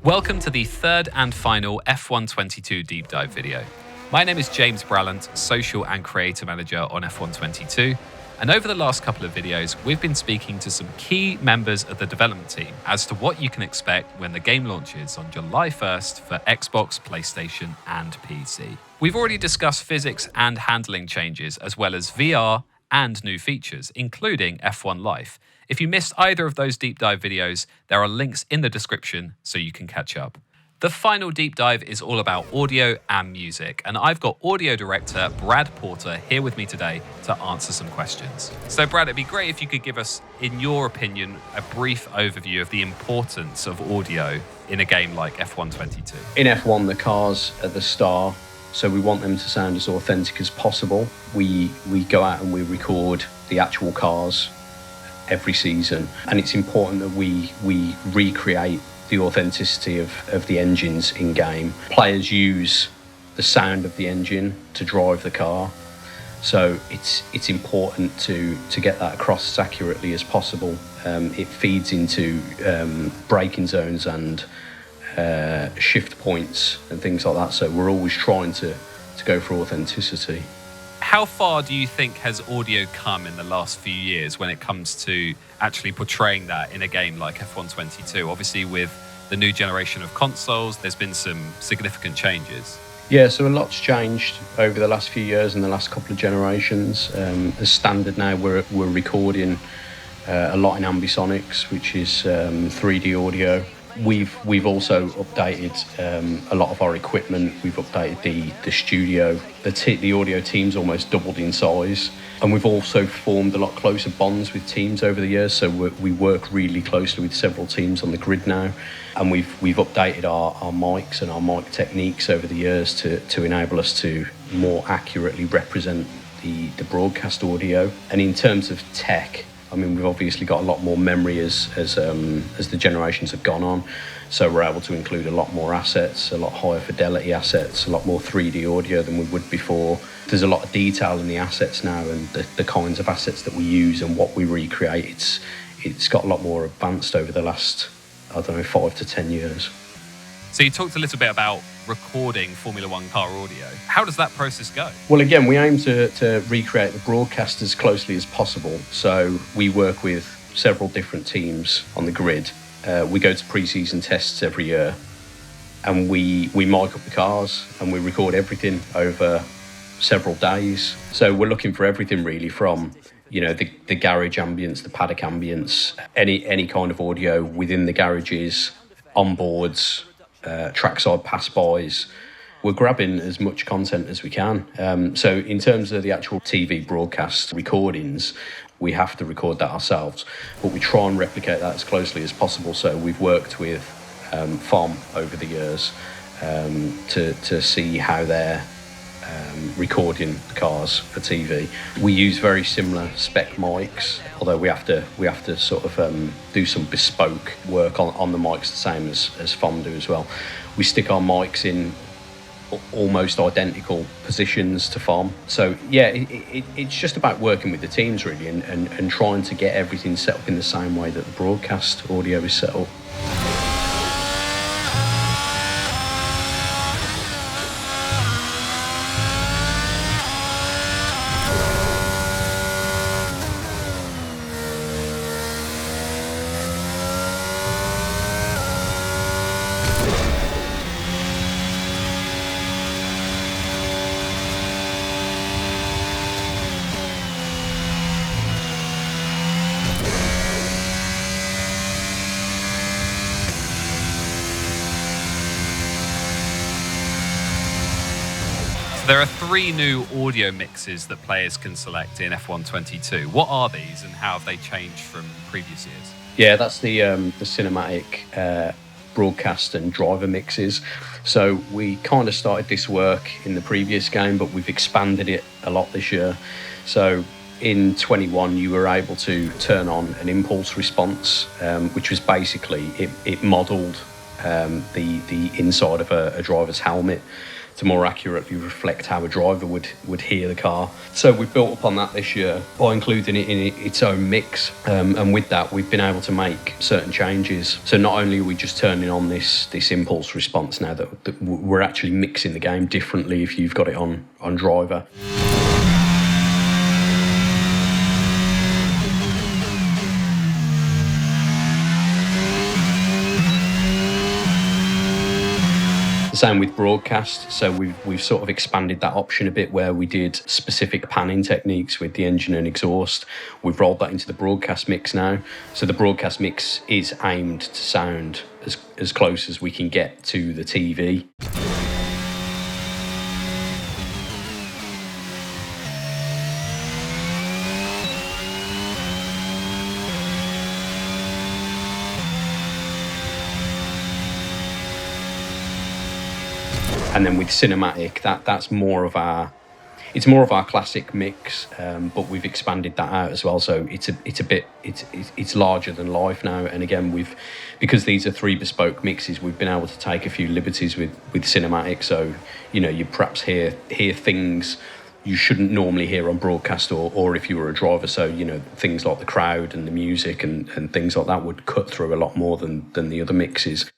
Welcome to the third and final F122 deep dive video. My name is James Brallant, Social and Creator Manager on F122, and over the last couple of videos, we've been speaking to some key members of the development team as to what you can expect when the game launches on July 1st for Xbox, PlayStation, and PC. We've already discussed physics and handling changes, as well as VR and new features, including F1 Life. If you missed either of those deep dive videos, there are links in the description so you can catch up. The final deep dive is all about audio and music, and I've got audio director Brad Porter here with me today to answer some questions. So Brad, it'd be great if you could give us, in your opinion, a brief overview of the importance of audio in a game like F122. In F1, the cars are the star, so we want them to sound as authentic as possible. We go out and we record the actual cars every season, and it's important that we recreate the authenticity of the engines in game. Players use the sound of the engine to drive the car, so it's important to get that across as accurately as possible. It feeds into braking zones and shift points and things like that, so we're always trying to go for authenticity. How far do you think has audio come in the last few years when it comes to actually portraying that in a game like F122? Obviously, with the new generation of consoles, there's been some significant changes. Yeah, so a lot's changed over the last few years and the last couple of generations. As standard now, we're recording a lot in ambisonics, which is 3D audio. We've also updated a lot of our equipment. We've updated the studio. The audio team's almost doubled in size, and we've also formed a lot closer bonds with teams over the years. So we work really closely with several teams on the grid now, and we've updated our mics and our mic techniques over the years to enable us to more accurately represent the broadcast audio. And in terms of tech, I mean, we've obviously got a lot more memory as the generations have gone on, so we're able to include a lot more assets, a lot higher fidelity assets, a lot more 3D audio than we would before. There's a lot of detail in the assets now, and the kinds of assets that we use and what we recreate, it's got a lot more advanced over the last, 5 to 10 years. So you talked a little bit about recording Formula One car audio. How does that process go? Well, again, we aim to recreate the broadcast as closely as possible. So we work with several different teams on the grid. We go to pre-season tests every year, and we mic up the cars and we record everything over several days. So we're looking for everything really from, the garage ambience, the paddock ambience, any kind of audio within the garages, onboards, trackside pass-bys. We're grabbing as much content as we can. So in terms of the actual TV broadcast recordings, we have to record that ourselves, but we try and replicate that as closely as possible. So we've worked with FOM over the years to see how they're recording the cars for TV. We use very similar spec mics, although we have to sort of do some bespoke work on the mics, the same as FOM do as well. We stick our mics in almost identical positions to FOM. So yeah, it's just about working with the teams really, and trying to get everything set up in the same way that the broadcast audio is set up. There are 3 new audio mixes that players can select in F122. What are these and how have they changed from previous years? Yeah, that's the cinematic broadcast and driver mixes. So we kind of started this work in the previous game, but we've expanded it a lot this year. So in 21, you were able to turn on an impulse response, which was basically, it modelled the inside of a driver's helmet. to more accurately reflect how a driver would hear the car. So we've built upon that this year by including it in its own mix, and with that we've been able to make certain changes. So not only are we just turning on this impulse response now, that we're actually mixing the game differently if you've got it on driver. Same with broadcast, so we've sort of expanded that option a bit, where we did specific panning techniques with the engine and exhaust. We've rolled that into the broadcast mix now, so the broadcast mix is aimed to sound as close as we can get to the TV. And then with cinematic, that's more of our classic mix, but we've expanded that out as well. So it's larger than life now. And again, because these are 3 bespoke mixes, we've been able to take a few liberties with cinematic. So you perhaps hear things you shouldn't normally hear on broadcast, or if you were a driver. So things like the crowd and the music and things like that would cut through a lot more than the other mixes.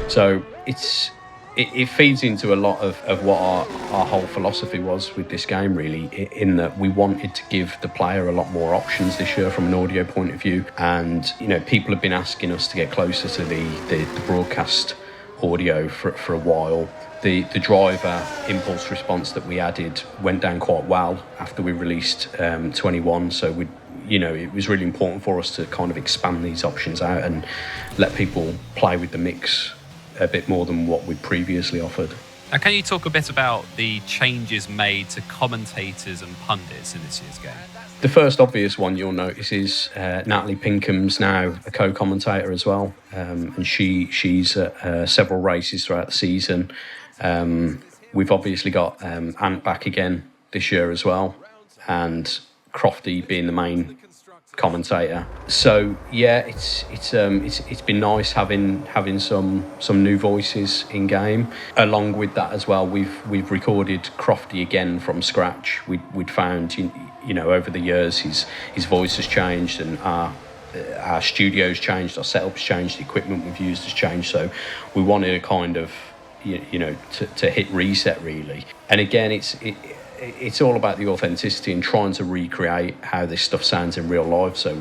So it feeds into a lot of what our whole philosophy was with this game, really, in that we wanted to give the player a lot more options this year from an audio point of view. And people have been asking us to get closer to the broadcast audio for a while. The driver impulse response that we added went down quite well after we released 21, so it was really important for us to kind of expand these options out and let people play with the mix a bit more than what we previously offered. Now, can you talk a bit about the changes made to commentators and pundits in this year's game? The first obvious one you'll notice is Natalie Pinkham's now a co-commentator as well, and she's at several races throughout the season. We've obviously got Ant back again this year as well, and Crofty being the main commentator. So yeah, it's been nice having some new voices in game. Along with that as well, we've recorded Crofty again from scratch. We'd found over the years his voice has changed, and our studio's changed, our setup's changed, the equipment we've used has changed. So we wanted to kind of to hit reset, really. And again, it's all about the authenticity and trying to recreate how this stuff sounds in real life. So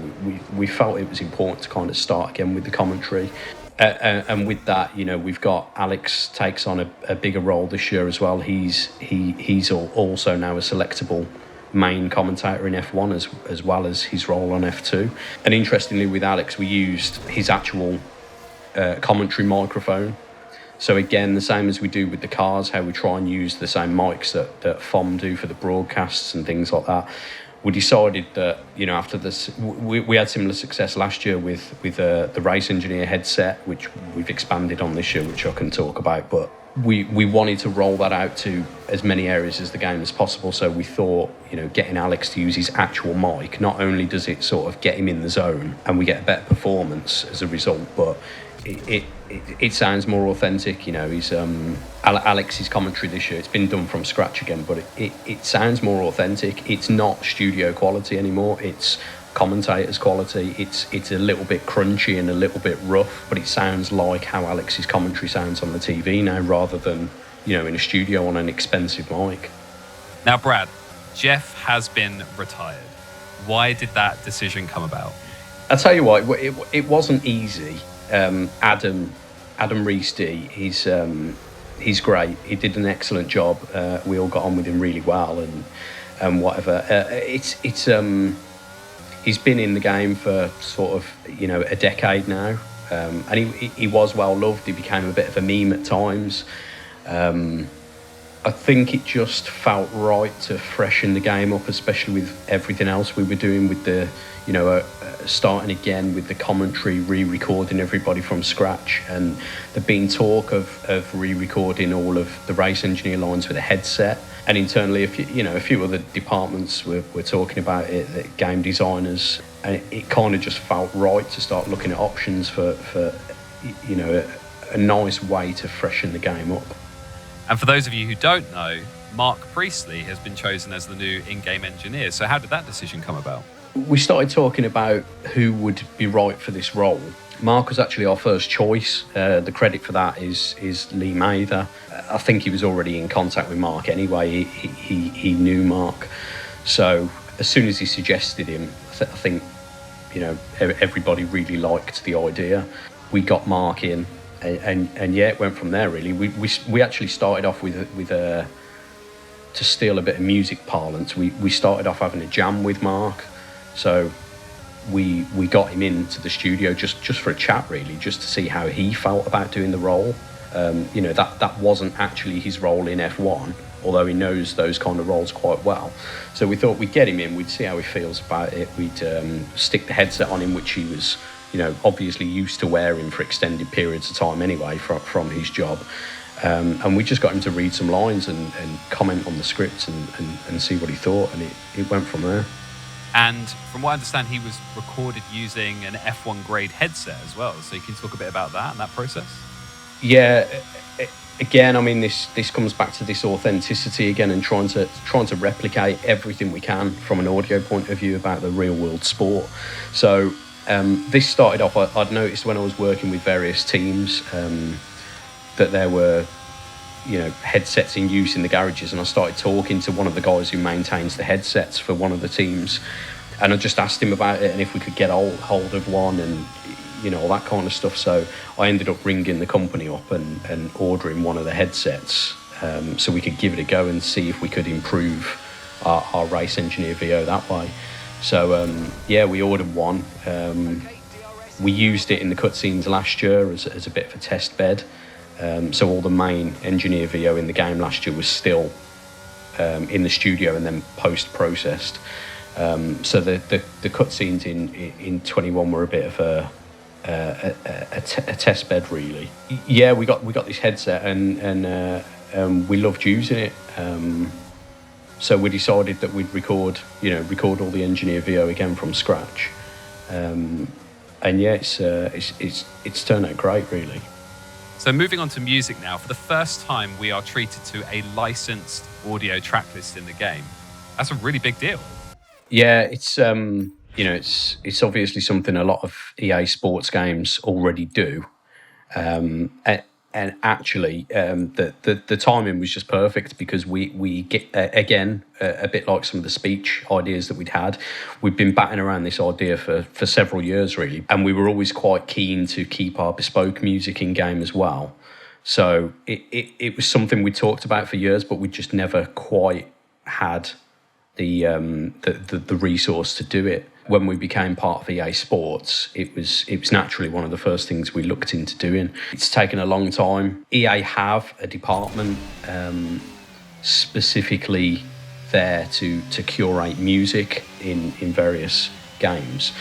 we felt it was important to kind of start again with the commentary. And with that, we've got Alex takes on a bigger role this year as well. He's also now a selectable main commentator in F1 as well as his role on F2. And interestingly, with Alex, we used his actual commentary microphone. So again, the same as we do with the cars, how we try and use the same mics that FOM do for the broadcasts and things like that. We decided that, after this, we had similar success last year with the Race Engineer headset, which we've expanded on this year, which I can talk about. But we wanted to roll that out to as many areas as the game as possible. So we thought, getting Alex to use his actual mic, not only does it sort of get him in the zone and we get a better performance as a result, but it sounds more authentic. He's Alex's commentary this year, it's been done from scratch again, but it sounds more authentic. It's not studio quality anymore, it's commentator's quality. It's a little bit crunchy and a little bit rough, but it sounds like how Alex's commentary sounds on the TV now, rather than in a studio on an expensive mic. Now, Brad, Jeff has been retired. Why did that decision come about? I'll tell you what, it wasn't easy. Adam Reesty, he's great. He did an excellent job. We all got on with him really well, and whatever. He's been in the game for sort of a decade now, and he was well loved. He became a bit of a meme at times, I think it just felt right to freshen the game up, especially with everything else we were doing with the, starting again with the commentary, re-recording everybody from scratch. And there'd been talk of re-recording all of the race engineer lines with a headset. And internally, a few other departments were talking about it, the game designers. And it kind of just felt right to start looking at options for a nice way to freshen the game up. And for those of you who don't know, Mark Priestley has been chosen as the new in-game engineer. So how did that decision come about? We started talking about who would be right for this role. Mark was actually our first choice. The credit for that is Lee Mather. I think he was already in contact with Mark anyway. He knew Mark. So as soon as he suggested him, I think everybody really liked the idea. We got Mark in. And yeah, it went from there really. We actually started off with to steal a bit of music parlance. We started off having a jam with Mark, so we got him into the studio just for a chat really, just to see how he felt about doing the role. That wasn't actually his role in F1, although he knows those kind of roles quite well. So we thought we'd get him in, we'd see how he feels about it. We'd stick the headset on him, which he was obviously used to wearing for extended periods of time anyway from his job. And we just got him to read some lines and comment on the script and see what he thought, and it went from there. And from what I understand, he was recorded using an F1 grade headset as well. So you can talk a bit about that and that process? Yeah, again, I mean, this comes back to this authenticity again, and trying to replicate everything we can from an audio point of view about the real world sport. So this started off, I'd noticed when I was working with various teams that there were headsets in use in the garages, and I started talking to one of the guys who maintains the headsets for one of the teams, and I just asked him about it and if we could get hold of one and all that kind of stuff. So I ended up ringing the company up and ordering one of the headsets so we could give it a go and see if we could improve our race engineer VO that way. So we ordered one. We used it in the cutscenes last year as a bit of a test bed. So all the main engineer VO in the game last year was still in the studio and then post-processed. So the cutscenes in 21 were a bit of a test bed, really. Yeah, we got this headset and we loved using it. So we decided that we'd record all the engineer VO again from scratch. And yeah, it's turned out great, really. So moving on to music now, for the first time we are treated to a licensed audio track list in the game. That's a really big deal. Yeah, it's it's obviously something a lot of EA Sports games already do, and actually the timing was just perfect because we get again a bit like some of the speech ideas that we'd had. We've been batting around this idea for several years really, and we were always quite keen to keep our bespoke music in game as well. So it was something we talked about for years, but we just never quite had the resource to do it. When we became part of EA Sports, it was naturally one of the first things we looked into doing. It's taken a long time. EA have a department specifically there to curate music in various games.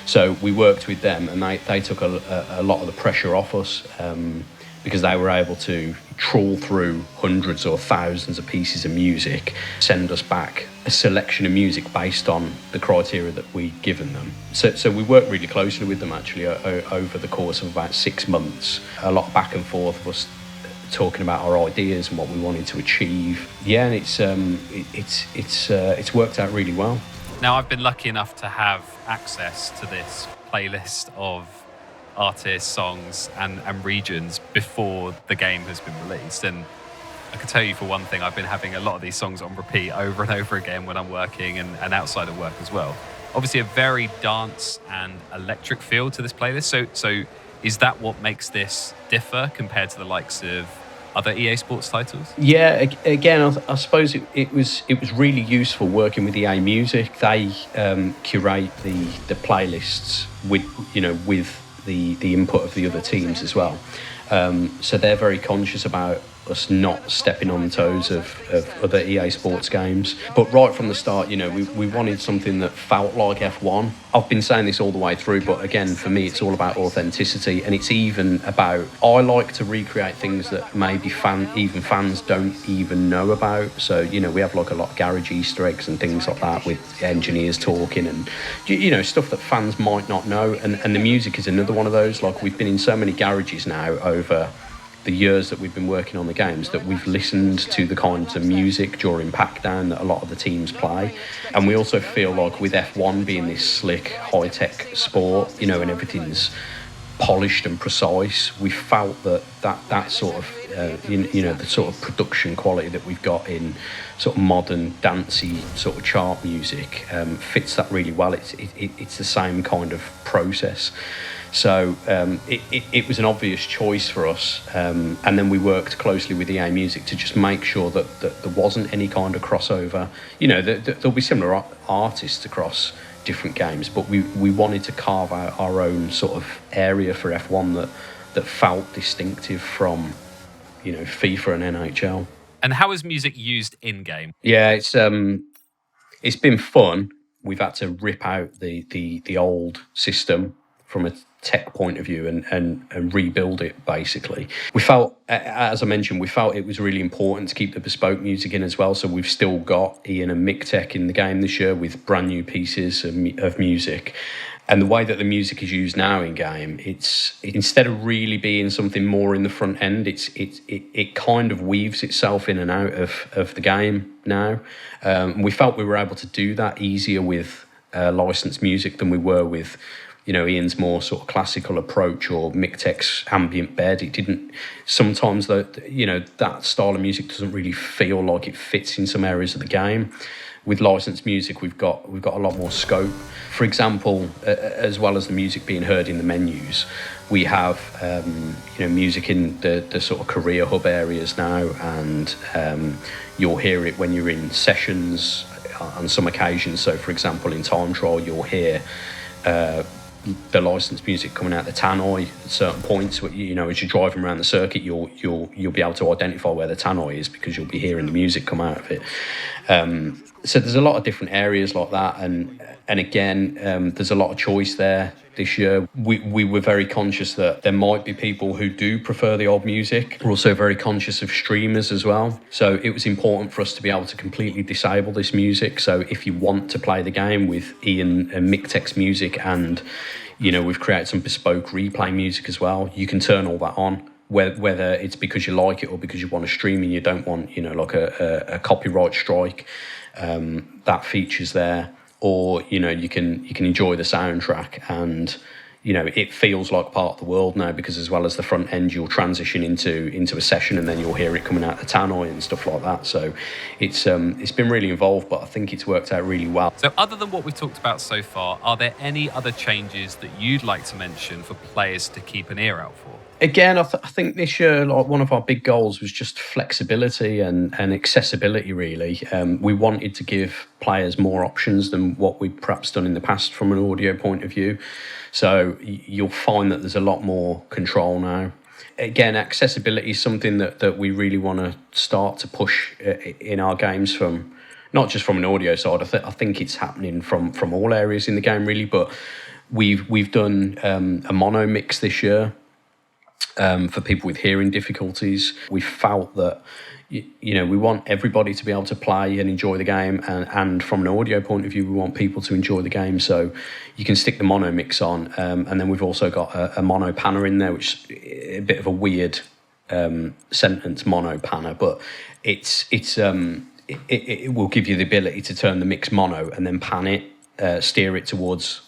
So we worked with them, and they took a lot of the pressure off us because they were able to trawl through hundreds or thousands of pieces of music, send us back a selection of music based on the criteria that we'd given them. So we worked really closely with them actually over the course of about 6 months. A lot of back and forth of us talking about our ideas and what we wanted to achieve. Yeah, and it's worked out really well. Now, I've been lucky enough to have access to this playlist of artists, songs and regions before the game has been released, and I can tell you for one thing, I've been having a lot of these songs on repeat over and over again when I'm working and outside of work as well. Obviously a very dance and electric feel to this playlist, so is that what makes this differ compared to the likes of other EA Sports titles? Yeah, again, I suppose it was really useful working with EA Music. They curate the playlists with the input of the other teams as well. So they're very conscious about us not stepping on the toes of other EA Sports games. But right from the start, we wanted something that felt like F1. I've been saying this all the way through, but again, for me, it's all about authenticity, and it's even about, I like to recreate things that maybe fans don't even know about. So, we have like a lot of garage Easter eggs and things like that with engineers talking and, stuff that fans might not know. And the music is another one of those. Like, we've been in so many garages now over the years that we've been working on the games that we've listened to the kinds of music during pack down that a lot of the teams play. And we also feel like with F1 being this slick, high-tech sport, and everything's polished and precise, we felt that sort of, the sort of production quality that we've got in sort of modern, dancey sort of chart music fits that really well. It's the same kind of process. So it was an obvious choice for us, and then we worked closely with EA Music to just make sure that there wasn't any kind of crossover. There'll be similar artists across different games, but we wanted to carve out our own sort of area for F1 that felt distinctive from, FIFA and NHL. And how is music used in-game? Yeah, it's been fun. We've had to rip out the old system from a tech point of view and rebuild it, basically. We felt, as I mentioned, it was really important to keep the bespoke music in as well. So we've still got Ian and Mick Tech in the game this year with brand new pieces of music. And the way that the music is used now in game, it's instead of really being something more in the front end, it kind of weaves itself in and out of the game now. We felt we were able to do that easier with licensed music than we were with, Ian's more sort of classical approach or Mick Tech's ambient bed. It didn't, sometimes that style of music doesn't really feel like it fits in some areas of the game. With licensed music, we've got a lot more scope. For example, as well as the music being heard in the menus, we have music in the sort of career hub areas now, and you'll hear it when you're in sessions on some occasions. So, for example, in time trial, you'll hear the licensed music coming out the tannoy at certain points. As you're driving around the circuit, you'll be able to identify where the tannoy is because you'll be hearing the music come out of it. So there's a lot of different areas like that, and again, there's a lot of choice there this year. We were very conscious that there might be people who do prefer the old music. We're also very conscious of streamers as well. So it was important for us to be able to completely disable this music. So if you want to play the game with Ian and Mick Tech's music, and we've created some bespoke replay music as well, you can turn all that on. Whether it's because you like it or because you want to stream and you don't want, like a copyright strike, that feature's there. Or, you can enjoy the soundtrack, and, it feels like part of the world now, because as well as the front end, you'll transition into a session and then you'll hear it coming out the tannoy and stuff like that. So it's been really involved, but I think it's worked out really well. So other than what we've talked about so far, are there any other changes that you'd like to mention for players to keep an ear out for? Again, I think this year, like, one of our big goals was just flexibility and accessibility, really. We wanted to give players more options than what we've perhaps done in the past from an audio point of view. So you'll find that there's a lot more control now. Again, accessibility is something that we really want to start to push in our games, from not just from an audio side. I think it's happening from all areas in the game, really. But we've done a mono mix this year. For people with hearing difficulties. We felt that, we want everybody to be able to play and enjoy the game, and from an audio point of view, we want people to enjoy the game. So you can stick the mono mix on, and then we've also got a mono panner in there, which is a bit of a weird sentence, mono panner, but it will give you the ability to turn the mix mono and then pan it, steer it towards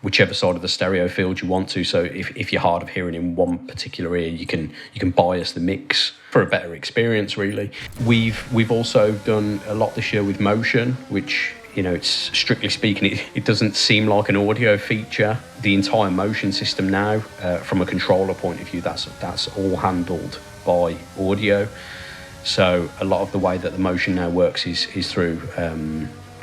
whichever side of the stereo field you want to. So if you're hard of hearing in one particular ear, you can bias the mix for a better experience, really. We've also done a lot this year with motion, which, it's strictly speaking, it doesn't seem like an audio feature. The entire motion system now, from a controller point of view, that's all handled by audio. So a lot of the way that the motion now works is through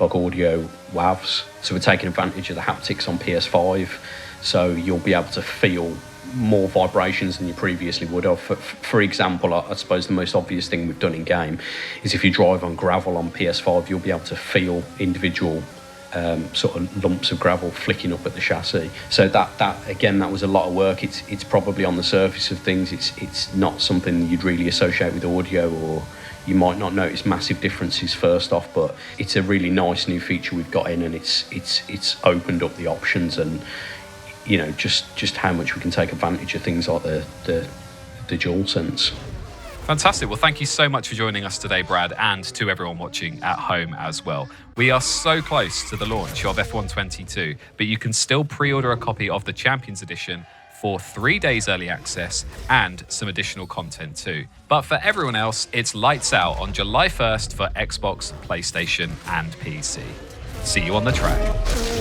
like audio WAVs. So we're taking advantage of the haptics on PS5. So you'll be able to feel more vibrations than you previously would have. For example, I suppose the most obvious thing we've done in game is if you drive on gravel on PS5, you'll be able to feel individual sort of lumps of gravel flicking up at the chassis. So that again, that was a lot of work. It's probably on the surface of things. It's not something you'd really associate with audio, or you might not notice massive differences first off. But it's a really nice new feature we've got in, and it's opened up the options, and you know, just how much we can take advantage of things like the DualSense. Fantastic. Well, thank you so much for joining us today, Brad, and to everyone watching at home as well. We are so close to the launch of F122, but you can still pre-order a copy of the Champions Edition for 3 days early access and some additional content too. But for everyone else, it's lights out on July 1st for Xbox, PlayStation, and PC. See you on the track.